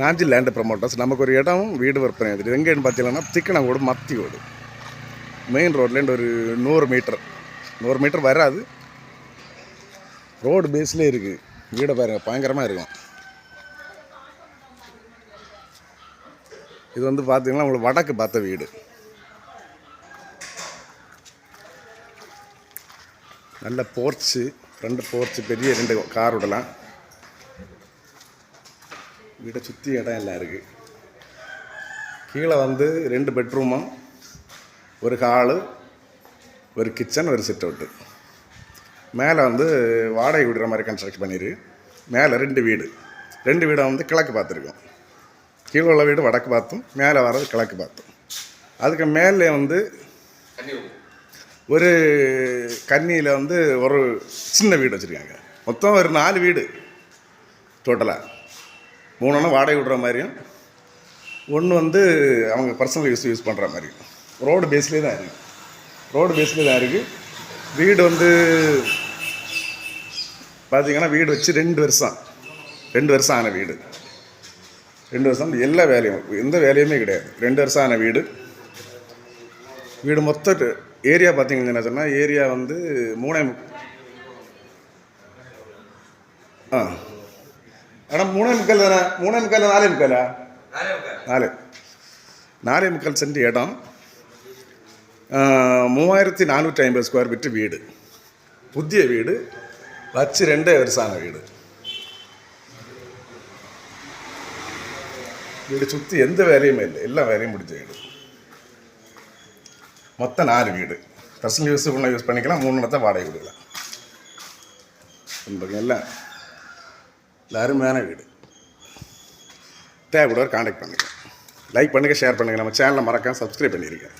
Nanjil land promoters. நமக்கு ஒரு இடம் வீடு விற்பனை ஆகுது. எங்கேன்னு பார்த்தீங்கன்னா திக்கணங்கோடு மத்தியோடு மெயின் ரோட்லேருந்து ஒரு 100 மீட்டர் வராது. ரோடு பேஸ்லேயே இருக்குது. வீடை பாருங்கள், பயங்கரமாக இருக்கும். இது வந்து பார்த்தீங்கன்னா உங்களுக்கு வடக்கு பார்த்த வீடு. நல்ல போர்ச்சு, 2 போர்ச்சு, பெரிய 2 கார் விடலாம். வீட்டை சுற்றி இடம் எல்லாம் இருக்குது. கீழே வந்து 2 பெட்ரூமும், ஒரு ஹாலு, ஒரு கிச்சன், ஒரு சிட் அவுட்டு. மேலே வந்து வாடகை விடுற மாதிரி கன்ஸ்ட்ரக்ஷன் பண்ணிடு. மேலே 2 வீடு. 2 வீடை வந்து கிழக்கு பார்த்துருக்கோம். கீழே உள்ள வீடு வடக்கு பார்த்தும், மேலே வர்றது கிழக்கு பார்த்தும். அதுக்கு மேலே வந்து ஒரு கன்னியில் வந்து ஒரு சின்ன வீடு வச்சுருக்காங்க. மொத்தம் ஒரு 4 வீடு டோட்டலாக. 3 வாடகை விடுற மாதிரியும், 1 வந்து அவங்க பர்சனல் யூஸ் பண்ணுற மாதிரியும். ரோடு பேஸ்லேயே தான் இருக்குது. வீடு வந்து பார்த்திங்கன்னா வீடு வச்சு 2 வருஷம் ஆன வீடு. 2 வருஷம் எல்லா வேலையும், எந்த வேலையுமே கிடையாது. 2 வருஷம் ஆன வீடு. மொத்த ஏரியா பார்த்தீங்கன்னா சொன்னால் ஏரியா வந்து 3 3.25 தானே. 3.25 4.25 சென்ட் இடம். 3450 ஸ்கொயர் ஃபீட்டு வீடு. புதிய வீடு வச்சு 2 வருஷம் ஆன வீடு. வீடு சுற்றி எந்த வேலையுமே இல்லை, எல்லா வேலையும் முடிஞ்ச வீடு. மொத்தம் 4 வீடு. பர்சனல் யூஸ் பண்ணிக்கலாம். 3 இடத்த வாடகை விடலாம். எல்லாம் அருமையான வீடு. தேவைப்படுவார் கான்டாக்ட் பண்ணுங்கள். லைக் பண்ணுங்கள், ஷேர் பண்ணுங்கள். நம்ம சேனலை மறக்காம சப்ஸ்கிரைப் பண்ணியிருக்கேன்.